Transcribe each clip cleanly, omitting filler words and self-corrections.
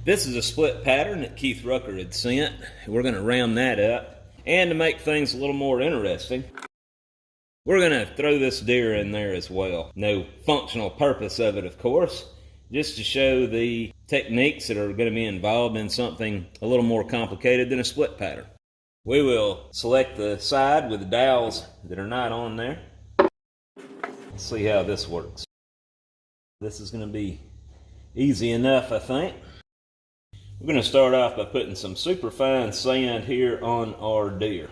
This is a split pattern that Keith Rucker had sent. We're going to round that up. And to make things a little more interesting, we're going to throw this deer in there as well. No functional purpose of it, of course, just to show the techniques that are going to be involved in something a little more complicated than a split pattern. We will select the side with the dowels that are not on there. Let's see how this works. This is going to be easy enough, I think. We're going to start off by putting some superfine sand here on our deer.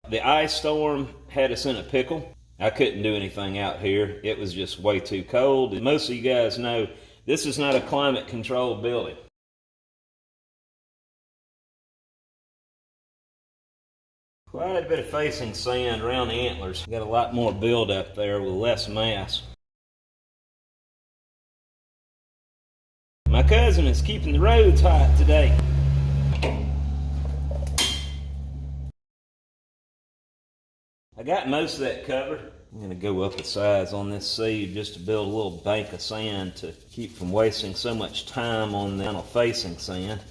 The ice storm had us in a pickle. I couldn't do anything out here. It was just way too cold. And most of you guys know this is not a climate controlled building. Quite a bit of facing sand around the antlers. Got a lot more build up there with less mass. My cousin is keeping the roads hot today. I got most of that covered. I'm going to go up a size on this sieve just to build a little bank of sand to keep from wasting so much time on the facing sand,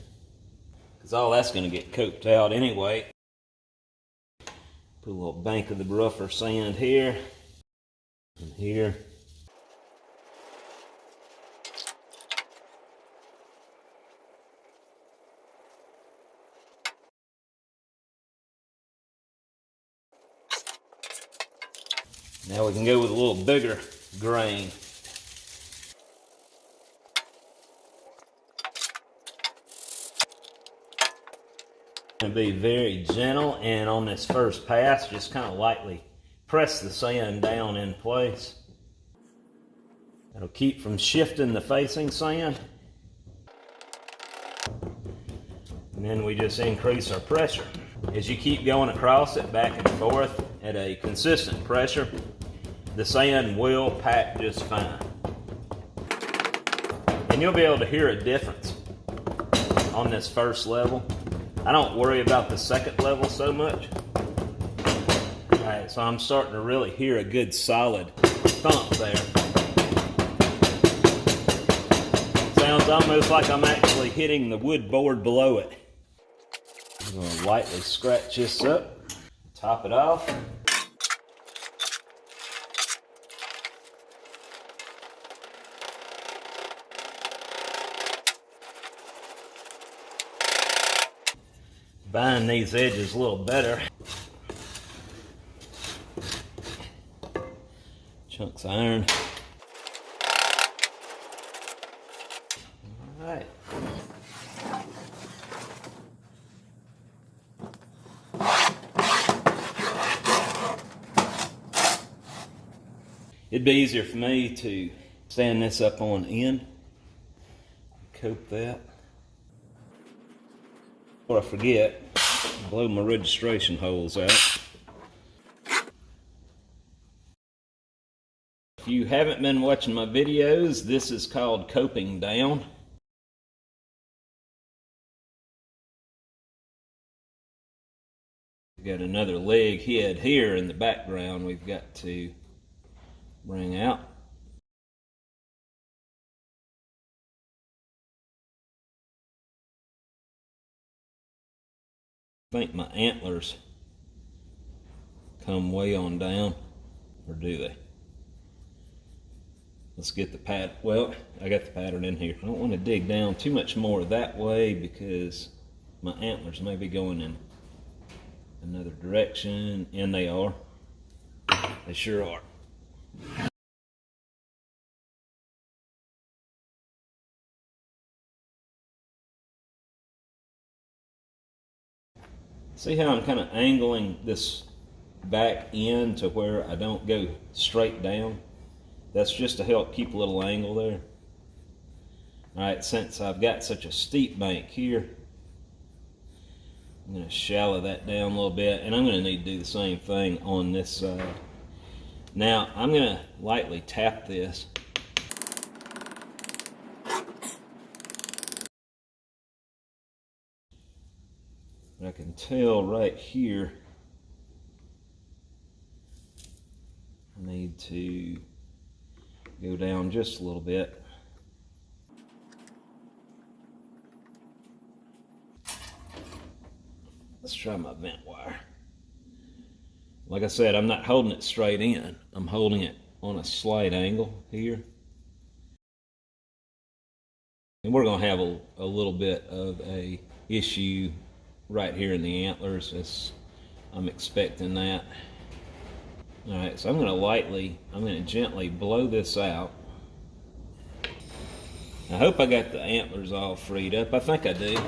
because all that's going to get cooped out anyway. Put a little bank of the rougher sand here and here. Now we can go with a little bigger grain. Going to be very gentle, and on this first pass, just kind of lightly press the sand down in place. That'll keep from shifting the facing sand. And then we just increase our pressure. As you keep going across it back and forth at a consistent pressure, the sand will pack just fine. And you'll be able to hear a difference on this first level. I don't worry about the second level so much. Alright, so I'm starting to really hear a good solid thump there. Sounds almost like I'm actually hitting the wood board below it. I'm going to lightly scratch this up, top it off. Bind these edges a little better. Chunks of iron. All right. It'd be easier for me to stand this up on end, coat that. Before I forget, blow my registration holes out. If you haven't been watching my videos, this is called coping down. We've got another leg head here in the background we've got to bring out. I think my antlers come way on down, or do they? Let's get the pattern. Well, I got the pattern in here. I don't want to dig down too much more that way because my antlers may be going in another direction, and they are. They sure are. See how I'm kind of angling this back end to where I don't go straight down? That's just to help keep a little angle there. Alright, since I've got such a steep bank here, I'm going to shallow that down a little bit, and I'm going to need to do the same thing on this side. Now, I'm going to lightly tap this. I can tell right here I need to go down just a little bit. Let's try my vent wire. Like I said, I'm not holding it straight in. I'm holding it on a slight angle here. And we're going to have a little bit of a issue right here in the antlers. I'm expecting that. All right, so I'm going to gently blow this out. I hope I got the antlers all freed up. I think I do.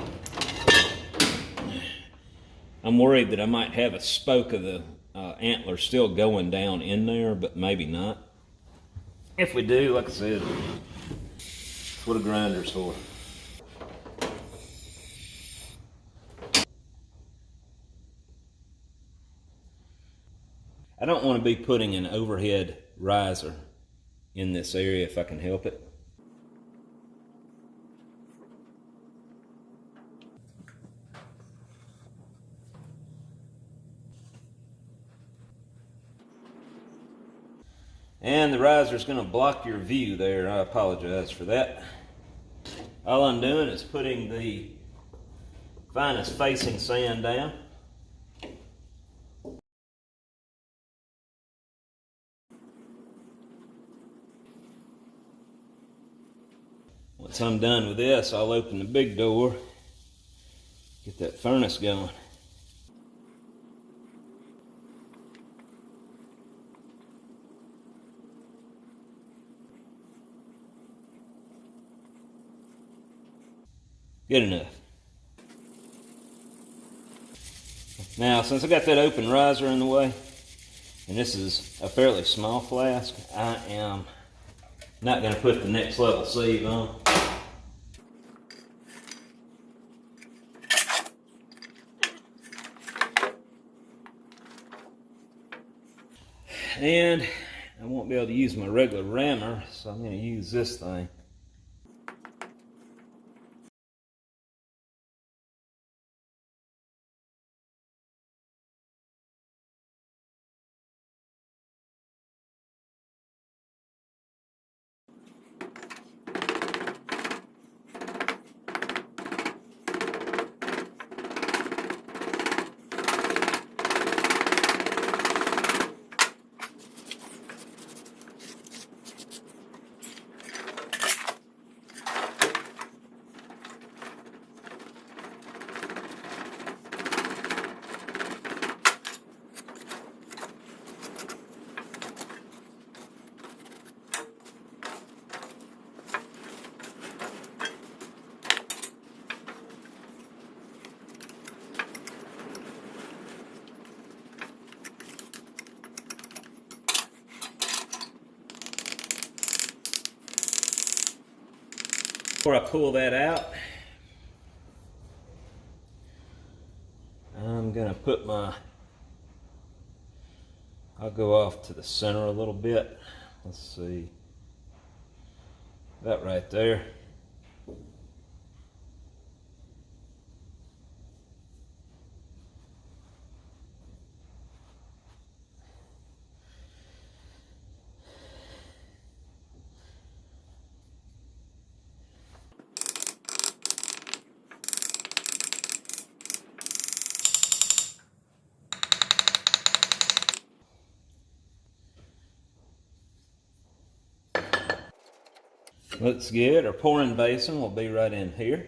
I'm worried that I might have a spoke of the antler still going down in there, but maybe not. If we do, like I said, that's what a grinder's for. I don't want to be putting an overhead riser in this area if I can help it. And the riser's going to block your view there. I apologize for that. All I'm doing is putting the finest facing sand down. Once I'm done with this, I'll open the big door, get that furnace going. Good enough. Now, since I got that open riser in the way, and this is a fairly small flask, I am not going to put the next level sieve on. And I won't be able to use my regular rammer, so I'm going to use this thing. Before I pull that out, I'm going to put I'll go off to the center a little bit. Let's see, that right there. Looks good. Our pouring basin will be right in here.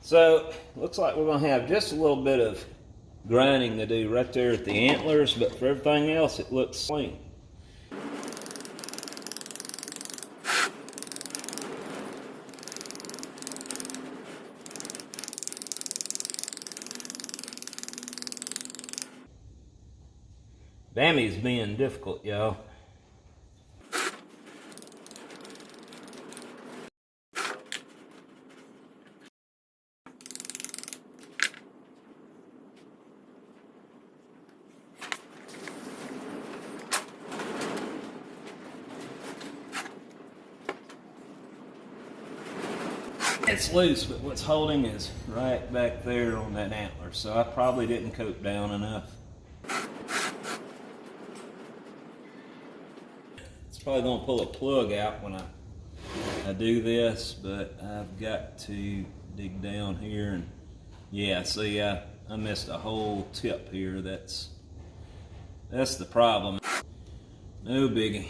So, looks like we're going to have just a little bit of grinding to do right there at the antlers, but for everything else it looks clean. Bammy's being difficult, y'all. It's loose, but what's holding is right back there on that antler, so I probably didn't coat down enough. It's probably going to pull a plug out when I I do this, but I've got to dig down here, and yeah, see, I missed a whole tip here. That's the problem. No biggie.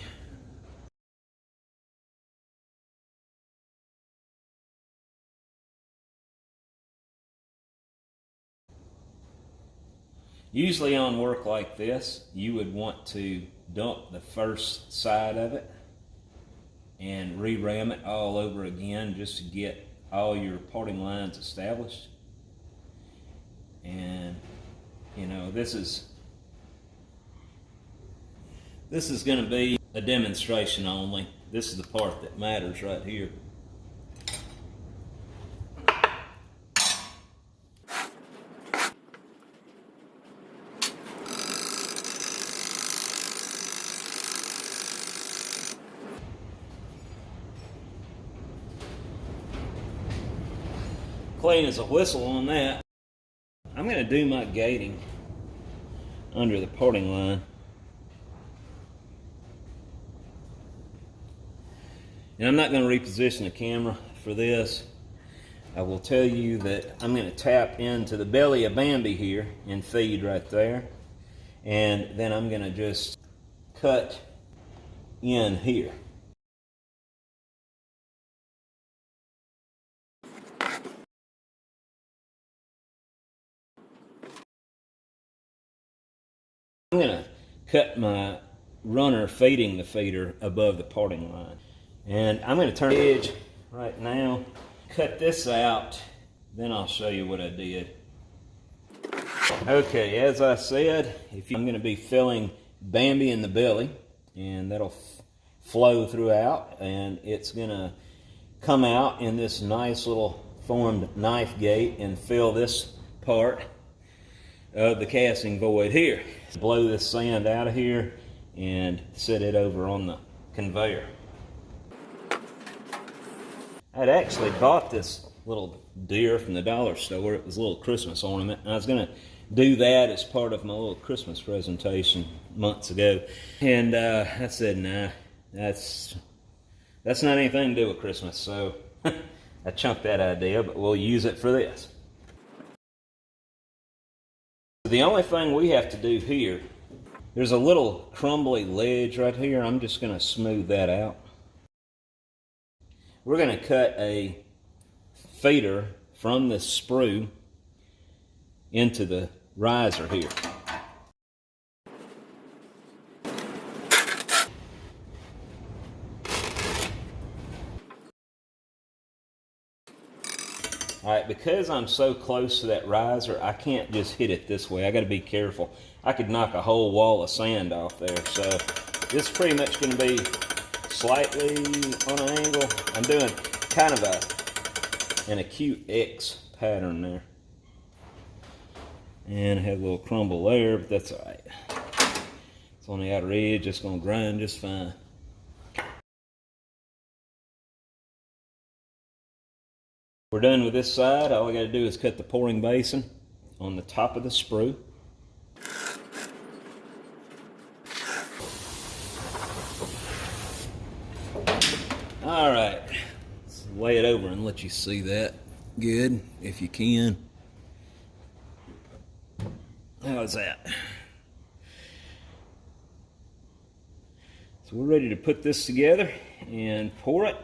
Usually on work like this, you would want to dump the first side of it and re-ram it all over again just to get all your parting lines established. And you know, this is going to be a demonstration only. This is the part that matters right here. Clean as a whistle on that. I'm going to do my gating under the parting line. And I'm not going to reposition the camera for this. I will tell you that I'm going to tap into the belly of Bambi here and feed right there. And then I'm going to just cut in here. I'm going to cut my runner feeding the feeder above the parting line. And I'm going to turn the edge right now, cut this out, then I'll show you what I did. Okay, as I said, I'm going to be filling Bambi in the belly, and that'll flow throughout, and it's going to come out in this nice little formed knife gate and fill this part of the casting void here. Blow this sand out of here and set it over on the conveyor. I'd actually bought this little deer from the dollar store. It was a little Christmas ornament, and I was going to do that as part of my little Christmas presentation months ago. And I said, nah, that's not anything to do with Christmas, so I chunked that idea, but we'll use it for this. The only thing we have to do here, there's a little crumbly ledge right here. I'm just going to smooth that out. We're going to cut a feeder from the sprue into the riser here. Alright, because I'm so close to that riser, I can't just hit it this way. I got to be careful. I could knock a whole wall of sand off there. So this is pretty much going to be slightly on an angle. I'm doing kind of an acute X pattern there. And I have a little crumble there, but that's alright. It's on the outer edge. It's going to grind just fine. We're done with this side. All I got to do is cut the pouring basin on the top of the sprue. All right, let's lay it over and let you see that good, if you can. How's that? So we're ready to put this together and pour it.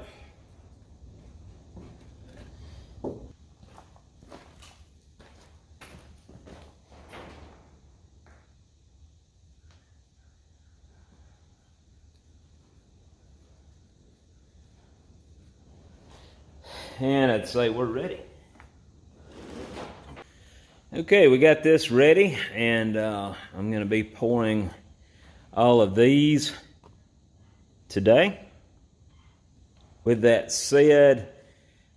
And I'd say we're ready. Okay, we got this ready, and I'm going to be pouring all of these today. With that said,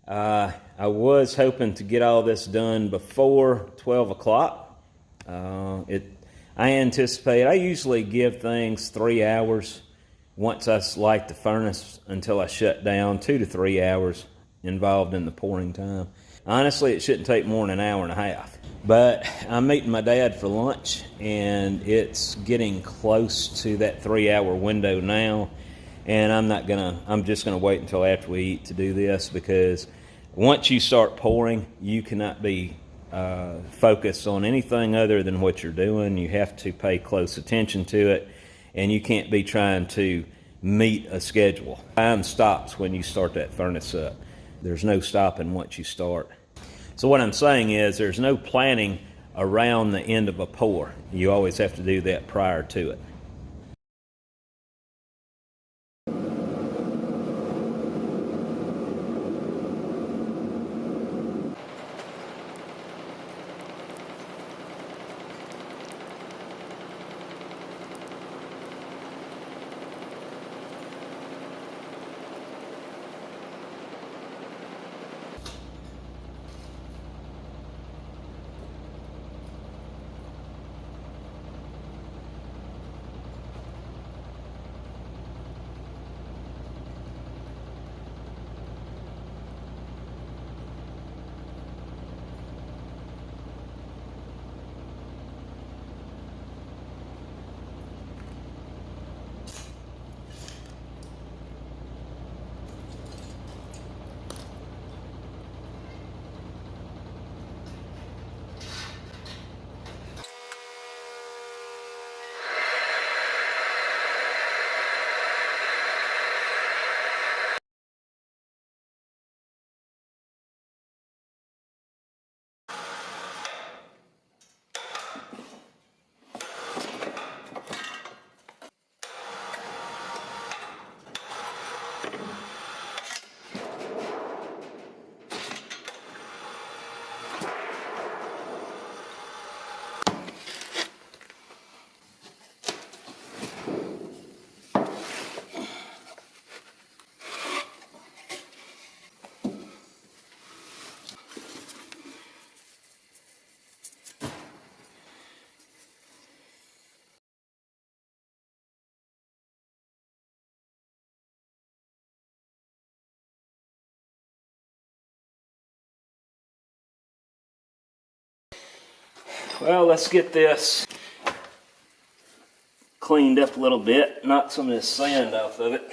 I was hoping to get all this done before 12 o'clock. I usually give things 3 hours once I light the furnace until I shut down, 2 to 3 hours involved in the pouring time. Honestly, it shouldn't take more than an hour and a half. But I'm meeting my dad for lunch, and it's getting close to that 3 hour window now. And I'm just gonna wait until after we eat to do this, because once you start pouring, you cannot be focused on anything other than what you're doing. You have to pay close attention to it, and you can't be trying to meet a schedule. Time stops when you start that furnace up. There's no stopping once you start. So what I'm saying is there's no planning around the end of a pour. You always have to do that prior to it. Well, let's get this cleaned up a little bit, knock some of this sand off of it.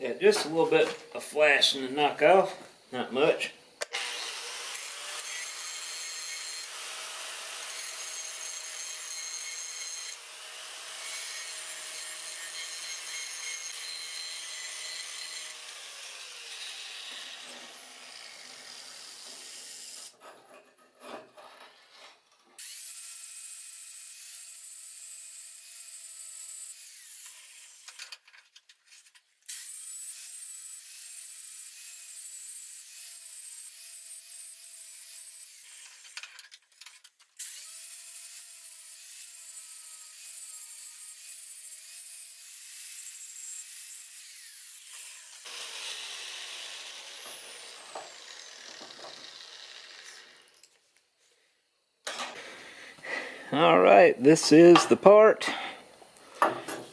Yeah, just a little bit of flashing to knock off, not much. All right, this is the part.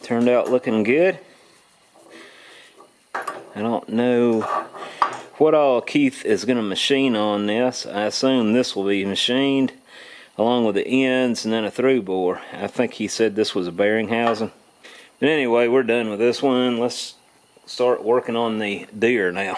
Turned out looking good. I don't know what all Keith is going to machine on this. I assume this will be machined along with the ends and then a through bore. I think he said this was a bearing housing. But anyway, we're done with this one. Let's start working on the deer now.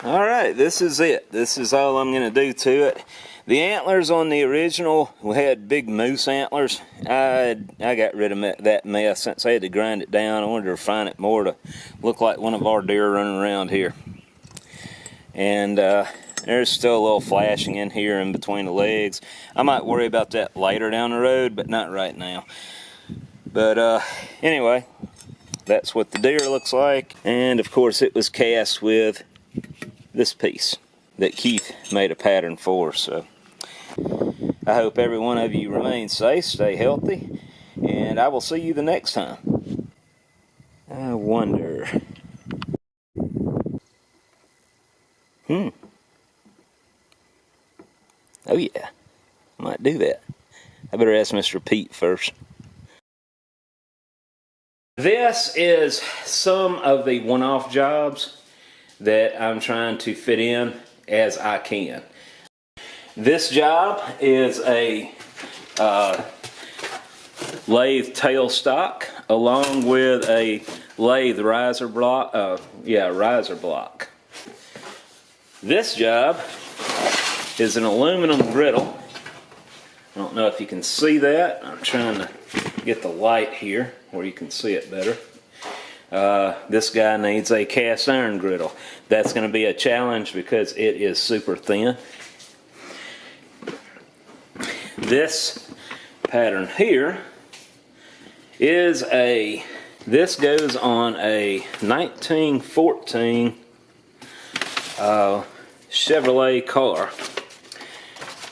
All right, this is it. This is all I'm going to do to it. The antlers on the original, we had big moose antlers. I got rid of that mess since I had to grind it down. I wanted to refine it more to look like one of our deer running around here. And there's still a little flashing in here in between the legs. I might worry about that later down the road, but not right now. But anyway, that's what the deer looks like. And of course it was cast with this piece that Keith made a pattern for. So I hope every one of you remains safe, stay healthy, and I will see you the next time. I wonder. Oh yeah, I might do that. I better ask Mr. Pete first. This is some of the one-off jobs that I'm trying to fit in as I can. This job is a lathe tailstock along with a lathe riser block. Riser block. This job is an aluminum griddle. I don't know if you can see that. I'm trying to get the light here where you can see it better. This guy needs a cast iron griddle. That's going to be a challenge because it is super thin. This pattern here is this goes on a 1914 Chevrolet car.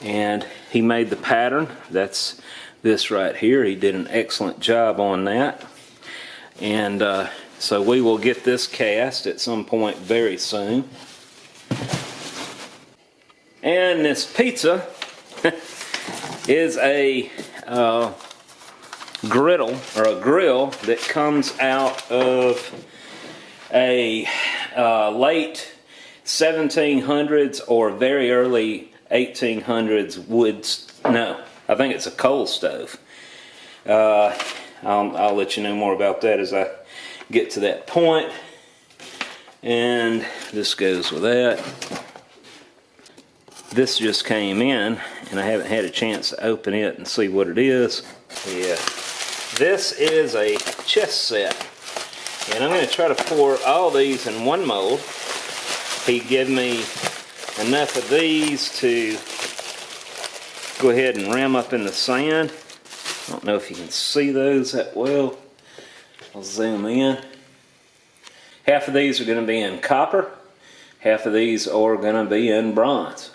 And he made the pattern. That's this right here. He did an excellent job on that. And so we will get this cast at some point very soon. And this pizza is a griddle, or a grill, that comes out of a late 1700s or very early 1800s wood. No, I think it's a coal stove. I'll let you know more about that as I get to that point. And this goes with that. This just came in and I haven't had a chance to open it and see what it is. Yeah, this is a chest set, and I'm going to try to pour all these in one mold. He gave me enough of these to go ahead and ram up in the sand. I don't know if you can see those that well. I'll zoom in. Half of these are going to be in copper. Half of these are going to be in bronze.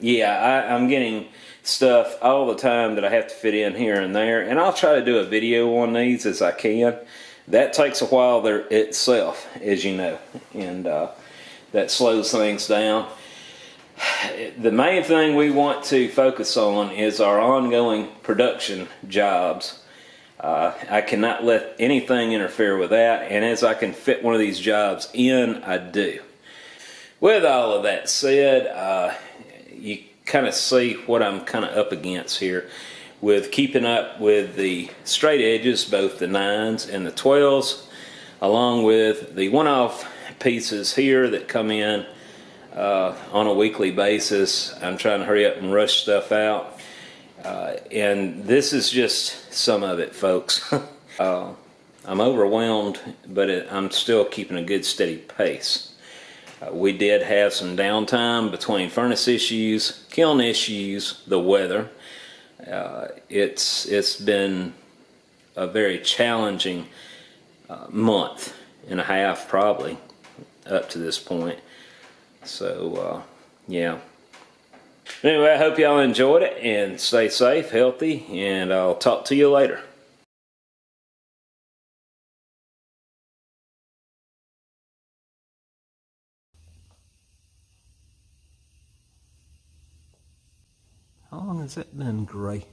Yeah, I'm getting stuff all the time that I have to fit in here and there, and I'll try to do a video on these as I can. That takes a while there itself, as you know, and that slows things down. The main thing we want to focus on is our ongoing production jobs. I cannot let anything interfere with that, and as I can fit one of these jobs in, I do. With all of that said, you kind of see what I'm kind of up against here with keeping up with the straight edges, both the 9s and the 12s, along with the one-off pieces here that come in on a weekly basis. I'm trying to hurry up and rush stuff out, and this is just some of it, folks. I'm overwhelmed, but I'm still keeping a good steady pace. We did have some downtime between furnace issues, kiln issues, the weather. It's been a very challenging month and a half, probably, up to this point. So, yeah. Anyway, I hope y'all enjoyed it, and stay safe, healthy, and I'll talk to you later. How long has it been gray?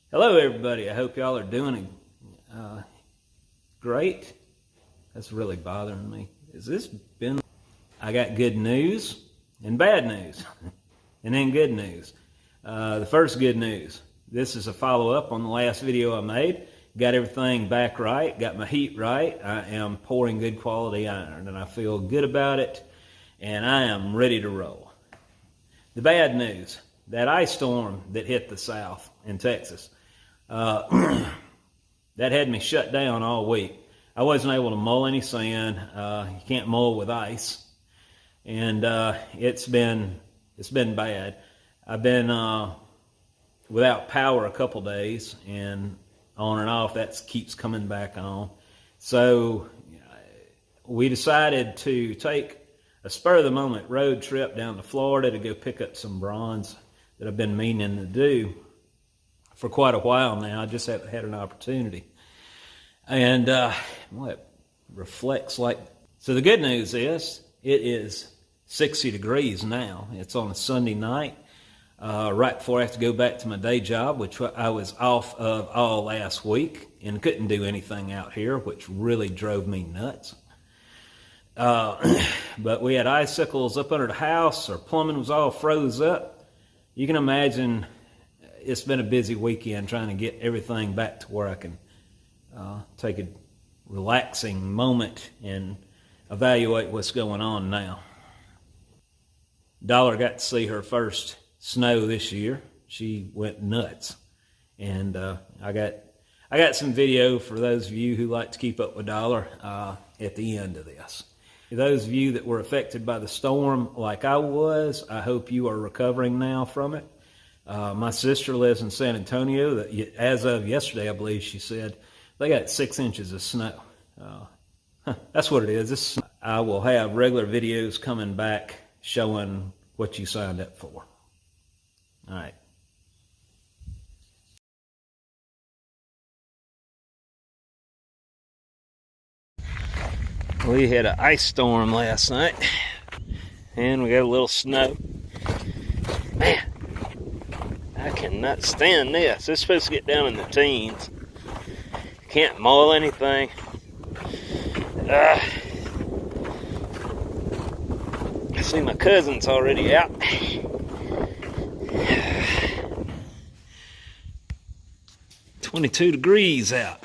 Hello everybody, I hope y'all are doing great. That's really bothering me. I got good news and bad news, and then good news. The first good news. This is a follow-up on the last video I made. Got everything back right, got my heat right. I am pouring good quality iron and I feel good about it and I am ready to roll. The bad news, that ice storm that hit the south in Texas, that had me shut down all week. I wasn't able to mow any sand. You can't mow with ice. And it's been bad. I've been without power a couple days, and on and off that keeps coming back on. So we decided to take a spur of the moment road trip down to Florida to go pick up some bronze that I've been meaning to do for quite a while now. I just haven't had an opportunity. And well, it reflects like, so the good news is it is 60 degrees now. It's on a Sunday night. Right before I have to go back to my day job, which I was off of all last week and couldn't do anything out here, which really drove me nuts. But we had icicles up under the house. Our plumbing was all froze up. You can imagine it's been a busy weekend trying to get everything back to where I can take a relaxing moment and evaluate what's going on now. Dollar got to see her first snow this year. She went nuts, and I got some video for those of you who like to keep up with Dollar at the end of this. Those of you that were affected by the storm like I was, I hope you are recovering now from it. My sister lives in San Antonio. As of yesterday, I believe she said they got 6 inches of snow. That's what it is. I will have regular videos coming back showing what you signed up for. All right. We had an ice storm last night, and we got a little snow. Man, I cannot stand this. It's supposed to get down in the teens. Can't mow anything. I see my cousin's already out. 22 degrees out.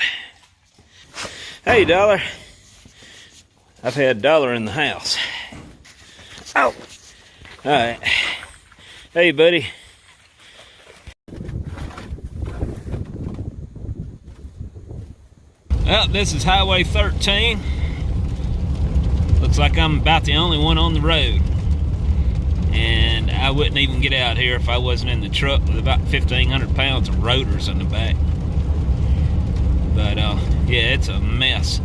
Hey, Dollar. I've had Dollar in the house. Oh! Alright. Hey, buddy. Well, this is Highway 13. Looks like I'm about the only one on the road. And I wouldn't even get out here if I wasn't in the truck with about 1,500 pounds of rotors in the back. But yeah, it's a mess.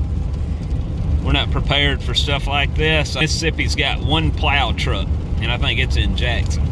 We're not prepared for stuff like this. Mississippi's got one plow truck, and I think it's in Jackson.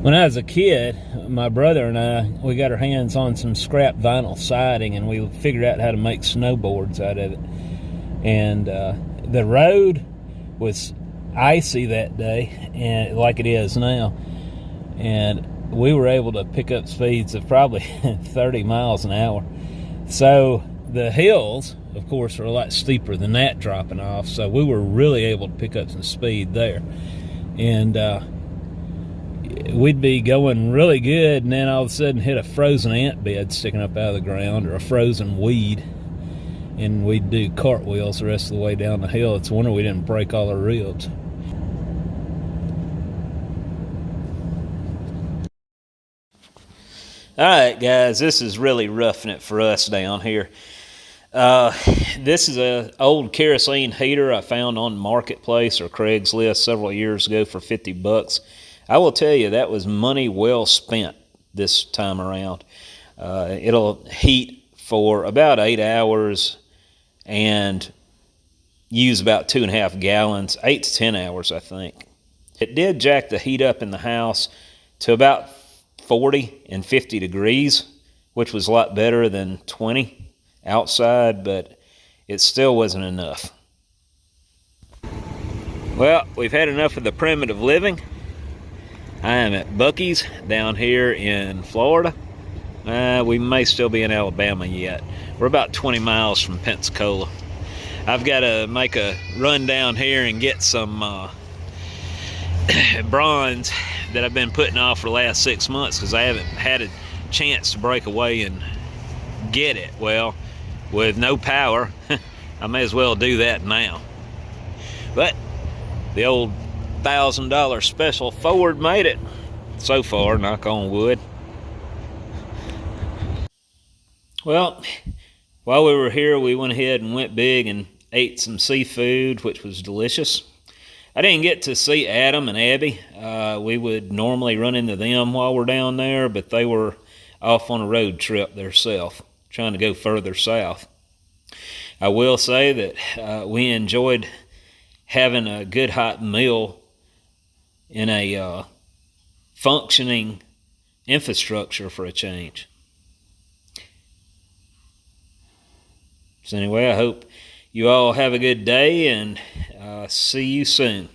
When I was a kid, my brother and I, we got our hands on some scrap vinyl siding, and we figured out how to make snowboards out of it. And the road was icy that day, and like it is now. And we were able to pick up speeds of probably 30 miles an hour. So the hills, of course, are a lot steeper than that dropping off. So we were really able to pick up some speed there. And we'd be going really good, and then all of a sudden hit a frozen ant bed sticking up out of the ground, or a frozen weed, and we'd do cartwheels the rest of the way down the hill. It's a wonder we didn't break all our ribs. Alright guys, this is really roughing it for us down here. This is an old kerosene heater I found on Marketplace or Craigslist several years ago for $50. I will tell you, that was money well spent this time around. It'll heat for about 8 hours and use about 2.5 gallons, 8 to 10 hours I think. It did jack the heat up in the house to about 40 and 50 degrees, which was a lot better than 20 outside, but it still wasn't enough. Well, we've had enough of the primitive living. I am at Buc-ee's down here in Florida. We may still be in Alabama yet. We're about 20 miles from Pensacola. I've got to make a run down here and get some bronze that I've been putting off for the last 6 months because I haven't had a chance to break away and get it. Well, with no power, I may as well do that now. But the old $1,000 special Ford made it so far, knock on wood. Well, while we were here, we went ahead and went big and ate some seafood, which was delicious. I didn't get to see Adam and Abby. We would normally run into them while we're down there, but they were off on a road trip themselves, trying to go further south. I will say that we enjoyed having a good hot meal in a functioning infrastructure for a change. So anyway, I hope you all have a good day, and see you soon.